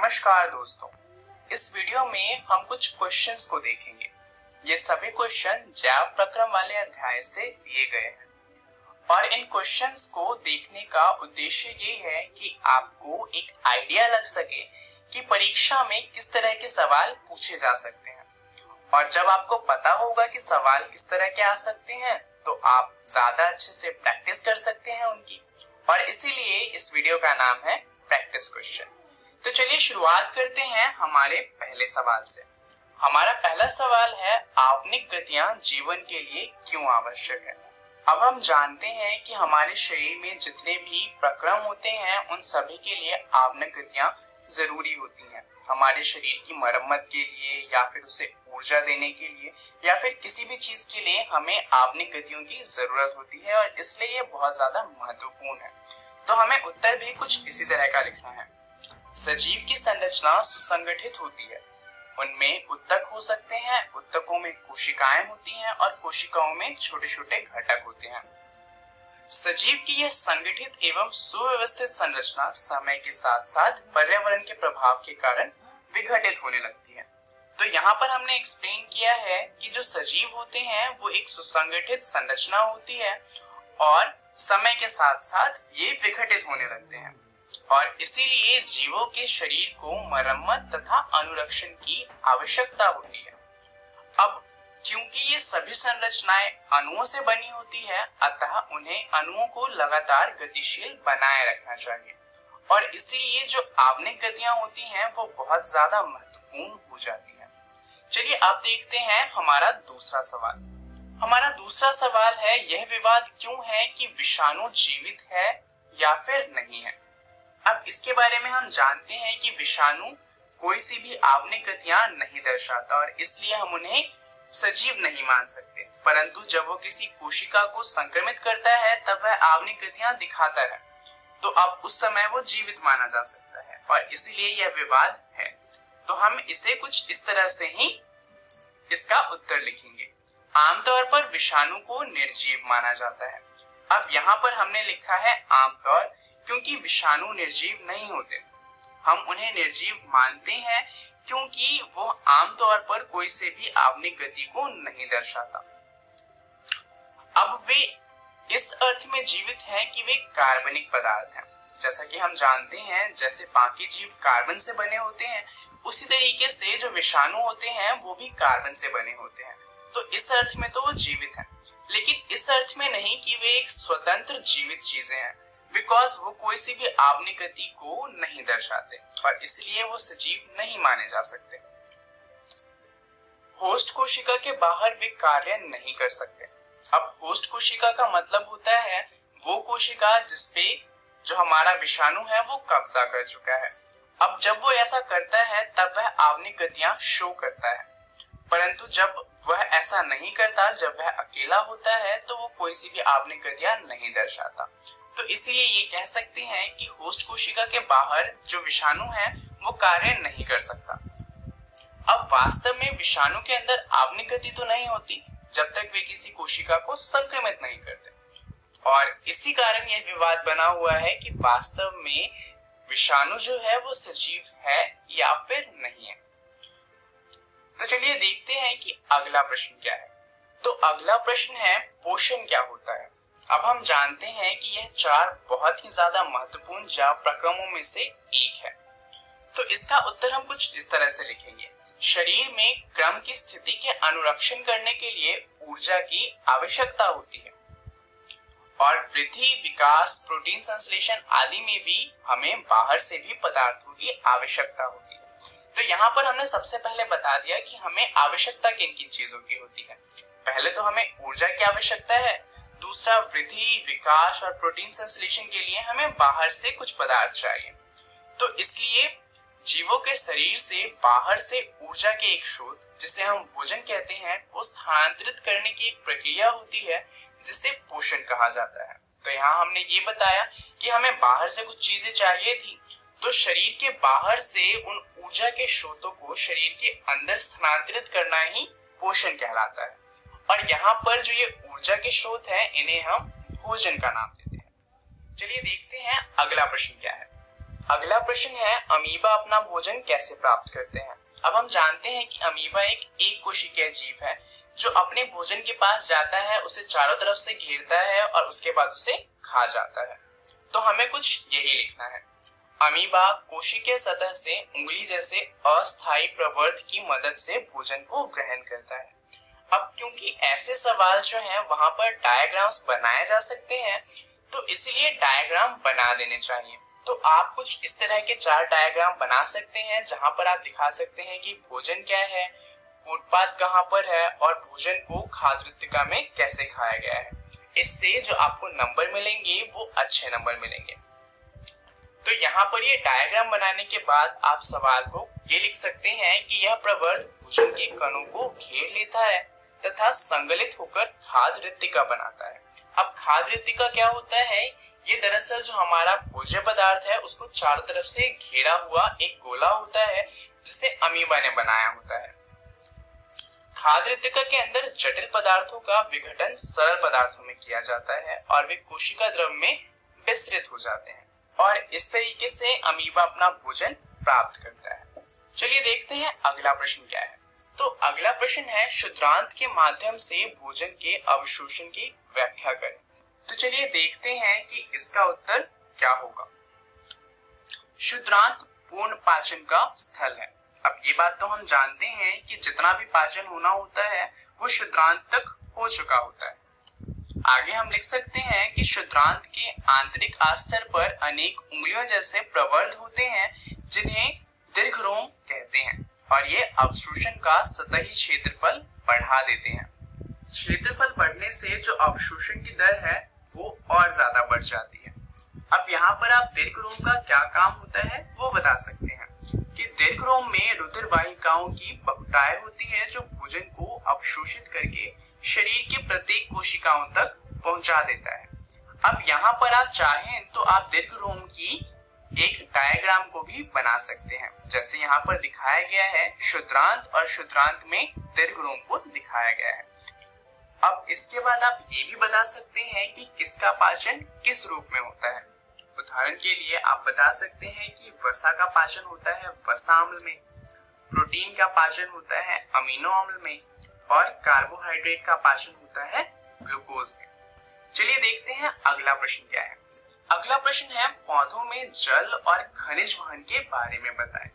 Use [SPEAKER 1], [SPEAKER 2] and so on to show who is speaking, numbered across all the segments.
[SPEAKER 1] नमस्कार दोस्तों, इस वीडियो में हम कुछ क्वेश्चंस को देखेंगे। ये सभी क्वेश्चन जैव प्रक्रम वाले अध्याय से लिए गए हैं और इन क्वेश्चंस को देखने का उद्देश्य ये है कि आपको एक आइडिया लग सके कि परीक्षा में किस तरह के सवाल पूछे जा सकते हैं। और जब आपको पता होगा कि सवाल किस तरह के आ सकते हैं तो आप ज्यादा अच्छे से प्रैक्टिस कर सकते हैं उनकी। और इसीलिए इस वीडियो का नाम है प्रैक्टिस क्वेश्चन। तो चलिए शुरुआत करते हैं हमारे पहले सवाल से। हमारा पहला सवाल है, आवनिक गतियां जीवन के लिए क्यों आवश्यक है। अब हम जानते हैं कि हमारे शरीर में जितने भी प्रक्रम होते हैं उन सभी के लिए आवनिक गतियां जरूरी होती हैं। हमारे शरीर की मरम्मत के लिए या फिर उसे ऊर्जा देने के लिए या फिर किसी भी चीज के लिए हमें आवनिक गतियों की जरूरत होती है और इसलिए ये बहुत ज्यादा महत्वपूर्ण है। तो हमें उत्तर भी कुछ इसी तरह का लिखना है। सजीव की संरचना सुसंगठित होती है। उनमें उत्तक हो सकते हैं, उत्तकों में कोशिकाएं होती हैं और कोशिकाओं में छोटे छोटे घटक होते हैं। सजीव की यह संगठित एवं सुव्यवस्थित संरचना समय के साथ साथ पर्यावरण के प्रभाव के कारण विघटित होने लगती है। तो यहाँ पर हमने एक्सप्लेन किया है कि जो सजीव होते हैं वो एक सुसंगठित संरचना होती है और समय के साथ साथ ये विघटित होने लगते हैं और इसीलिए जीवों के शरीर को मरम्मत तथा अनुरक्षण की आवश्यकता होती है। अब क्योंकि ये सभी संरचनाएं अणुओं से बनी होती है अतः उन्हें अणुओं को लगातार गतिशील बनाए रखना चाहिए और इसीलिए जो आवनिक गतियां होती हैं वो बहुत ज्यादा महत्वपूर्ण हो जाती है। चलिए अब देखते हैं हमारा दूसरा सवाल। हमारा दूसरा सवाल है, यह विवाद क्यों है कि विषाणु जीवित है या फिर नहीं है। अब इसके बारे में हम जानते हैं कि विषाणु कोई सी भी आवनिक गतियां नहीं दर्शाता और इसलिए हम उन्हें सजीव नहीं मान सकते, परंतु जब वो किसी कोशिका को संक्रमित करता है तब वह आवनिक गतियां दिखाता है तो अब उस समय वो जीवित माना जा सकता है और इसीलिए यह विवाद है। तो हम इसे कुछ इस तरह से ही इसका उत्तर लिखेंगे। आमतौर पर विषाणु को निर्जीव माना जाता है। अब यहाँ पर हमने लिखा है आमतौर, क्योंकि विषाणु निर्जीव नहीं होते। हम उन्हें निर्जीव मानते हैं क्योंकि वो आमतौर पर कोई से भी आवनिक गति को नहीं दर्शाता। अब वे इस अर्थ में जीवित हैं कि वे कार्बनिक पदार्थ हैं। जैसा कि हम जानते हैं जैसे बाकी जीव कार्बन से बने होते हैं उसी तरीके से जो विषाणु होते हैं वो भी कार्बन से बने होते हैं। तो इस अर्थ में तो वो जीवित हैं, लेकिन इस अर्थ में नहीं कि वे एक स्वतंत्र जीवित चीजें हैं, बिकॉज वो कोई सी भी आवनिक गति को नहीं दर्शाते और इसलिए वो सजीव नहीं माने जा सकते। होस्ट कोशिका के बाहर वे कार्य नहीं कर सकते। अब होस्ट कोशिका का मतलब होता है वो कोशिका जिसपे जो हमारा विषाणु है वो कब्जा कर चुका है। अब जब वो ऐसा करता है तब वह आवनिक गतियां शो करता है, परंतु जब वह ऐसा नहीं करता, जब वह अकेला होता है तो वो कोई सी भी आवनिक गतियां नहीं दर्शाता। तो इसीलिए ये कह सकते हैं कि होस्ट कोशिका के बाहर जो विषाणु है वो कार्य नहीं कर सकता। अब वास्तव में विषाणु के अंदर आवनिक गति तो नहीं होती जब तक वे किसी कोशिका को संक्रमित नहीं करते और इसी कारण यह विवाद बना हुआ है कि वास्तव में विषाणु जो है वो सजीव है या फिर नहीं है। तो चलिए देखते हैं कि अगला प्रश्न क्या है। तो अगला प्रश्न है, पोषण क्या होता है। अब हम जानते हैं कि यह चार बहुत ही ज्यादा महत्वपूर्ण जैव प्रक्रमों में से एक है। तो इसका उत्तर हम कुछ इस तरह से लिखेंगे। शरीर में क्रम की स्थिति के अनुरक्षण करने के लिए ऊर्जा की आवश्यकता होती है और वृद्धि, विकास, प्रोटीन संश्लेषण आदि में भी हमें बाहर से भी पदार्थों की आवश्यकता होती है। तो यहाँ पर हमने सबसे पहले बता दिया कि हमें आवश्यकता किन किन चीजों की होती है। पहले तो हमें ऊर्जा की आवश्यकता है, दूसरा वृद्धि, विकास और प्रोटीन संश्लेषण के लिए हमें बाहर से कुछ पदार्थ चाहिए। तो इसलिए जीवों के शरीर से बाहर से ऊर्जा के एक स्रोत जिसे हम भोजन कहते हैं वो स्थानांतरित करने की एक प्रक्रिया होती है जिसे पोषण कहा जाता है। तो यहाँ हमने ये बताया कि हमें बाहर से कुछ चीजें चाहिए थी, तो शरीर के बाहर से उन ऊर्जा के स्रोतों को शरीर के अंदर स्थानांतरित करना ही पोषण कहलाता है। और यहाँ पर जो ये ऊर्जा के स्रोत हैं इन्हें हम भोजन का नाम देते हैं। चलिए देखते हैं अगला प्रश्न क्या है। अगला प्रश्न है, अमीबा अपना भोजन कैसे प्राप्त करते हैं। अब हम जानते हैं कि अमीबा एक कोशिकीय जीव है जो अपने भोजन के पास जाता है, उसे चारों तरफ से घेरता है और उसके बाद उसे खा जाता है। तो हमें कुछ यही लिखना है। अमीबा कोशिकीय सतह से उंगली जैसे अस्थायी प्रवर्ध की मदद से भोजन को ग्रहण करता है। अब क्योंकि ऐसे सवाल जो हैं वहां पर डायग्राम्स बनाए जा सकते हैं, तो इसीलिए डायग्राम बना देने चाहिए। तो आप कुछ इस तरह के 4 डायग्राम बना सकते हैं जहां पर आप दिखा सकते हैं कि भोजन क्या है, उत्पाद कहां पर है और भोजन को खाद्य तृतीया में कैसे खाया गया है। इससे जो आपको नंबर मिलेंगे वो अच्छे नंबर मिलेंगे। तो यहाँ पर ये डायग्राम बनाने के बाद आप सवाल को ये लिख सकते हैं कि यह प्रवर्ध भोजन के कणों को घेर लेता है तथा संगलित होकर खाद्य तृतीया बनाता है। अब खाद्य तृतीया क्या होता है, ये दरअसल जो हमारा भोज्य पदार्थ है उसको चारों तरफ से घेरा हुआ एक गोला होता है जिसे अमीबा ने बनाया होता है। खाद्य तृतीया के अंदर जटिल पदार्थों का विघटन सरल पदार्थों में किया जाता है और वे कोशिका द्रव में विस्तृत हो जाते हैं और इस तरीके से अमीबा अपना भोजन प्राप्त करता है। चलिए देखते हैं अगला प्रश्न क्या है। तो अगला प्रश्न है, क्षुद्रांत के माध्यम से भोजन के अवशोषण की व्याख्या करें। तो चलिए देखते हैं कि इसका उत्तर क्या होगा। क्षुद्रांत पूर्ण पाचन का स्थल है। अब ये बात तो हम जानते हैं कि जितना भी पाचन होना होता है वो क्षुद्रांत तक हो चुका होता है। आगे हम लिख सकते हैं कि क्षुद्रांत के आंतरिक आस्तर पर अनेक उंगलियों जैसे प्रवर्ध होते हैं जिन्हें दीर्घरोम कहते हैं और ये अवशोषण का सतही क्षेत्रफल बढ़ा देते हैं। क्षेत्रफल बढ़ने से जो अवशोषण की दर है वो और ज्यादा बढ़ जाती है। अब यहाँ पर आप दीर्घरोम का क्या काम होता है वो बता सकते हैं कि दीर्घरोम में रुधिर वाहिकाओं की बहुतायत होती है जो भोजन को अवशोषित करके शरीर के प्रत्येक कोशिकाओं तक पहुंचा देता है। अब यहाँ पर आप चाहें तो आप दीर्घरोम की एक डायग्राम को भी बना सकते हैं, जैसे यहाँ पर दिखाया गया है क्षुद्रांत और क्षुद्रांत में दीर्घरोम को दिखाया गया है। अब इसके बाद आप ये भी बता सकते हैं कि किसका पाचन किस रूप में होता है। उदाहरण के लिए आप बता सकते हैं कि वसा का पाचन होता है वसा अम्ल में, प्रोटीन का पाचन होता है अमीनो अम्ल में और कार्बोहाइड्रेट का पाचन होता है ग्लूकोज में। चलिए देखते हैं अगला प्रश्न क्या है। अगला प्रश्न है, पौधों में जल और खनिज वहन के बारे में बताएं।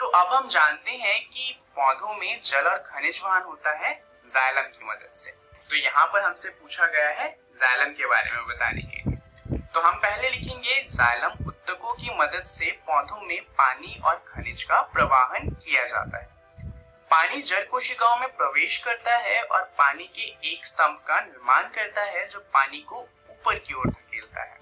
[SPEAKER 1] तो अब हम जानते हैं कि पौधों में जल और खनिज वहन होता है जाइलम की मदद से। तो यहाँ पर हमसे पूछा गया है जाइलम के बारे में बताने के लिए। तो हम पहले लिखेंगे, जाइलम उत्तकों की मदद से पौधों में पानी और खनिज का प्रवाहन किया जाता है। पानी जड़ कोशिकाओं में प्रवेश करता है और पानी के एक स्तंभ का निर्माण करता है जो पानी को ऊपर की ओर धकेलता है।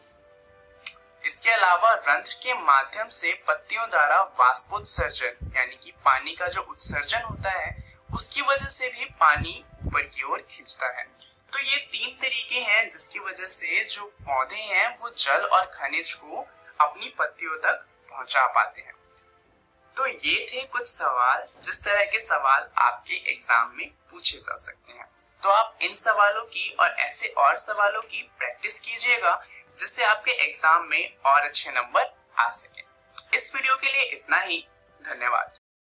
[SPEAKER 1] इसके अलावा रंध्र के माध्यम से पत्तियों द्वारा वाष्पोत्सर्जन यानी कि पानी का जो उत्सर्जन होता है उसकी वजह से भी पानी ऊपर की ओर खींचता है। तो ये 3 तरीके हैं जिसकी वजह से जो पौधे हैं वो जल और खनिज को अपनी पत्तियों तक पहुंचा पाते हैं। तो ये थे कुछ सवाल जिस तरह के सवाल आपके एग्जाम में पूछे जा सकते हैं। तो आप इन सवालों की और ऐसे और सवालों की प्रैक्टिस कीजिएगा जिससे आपके एग्जाम में और अच्छे नंबर आ सके। इस वीडियो के लिए इतना ही। धन्यवाद।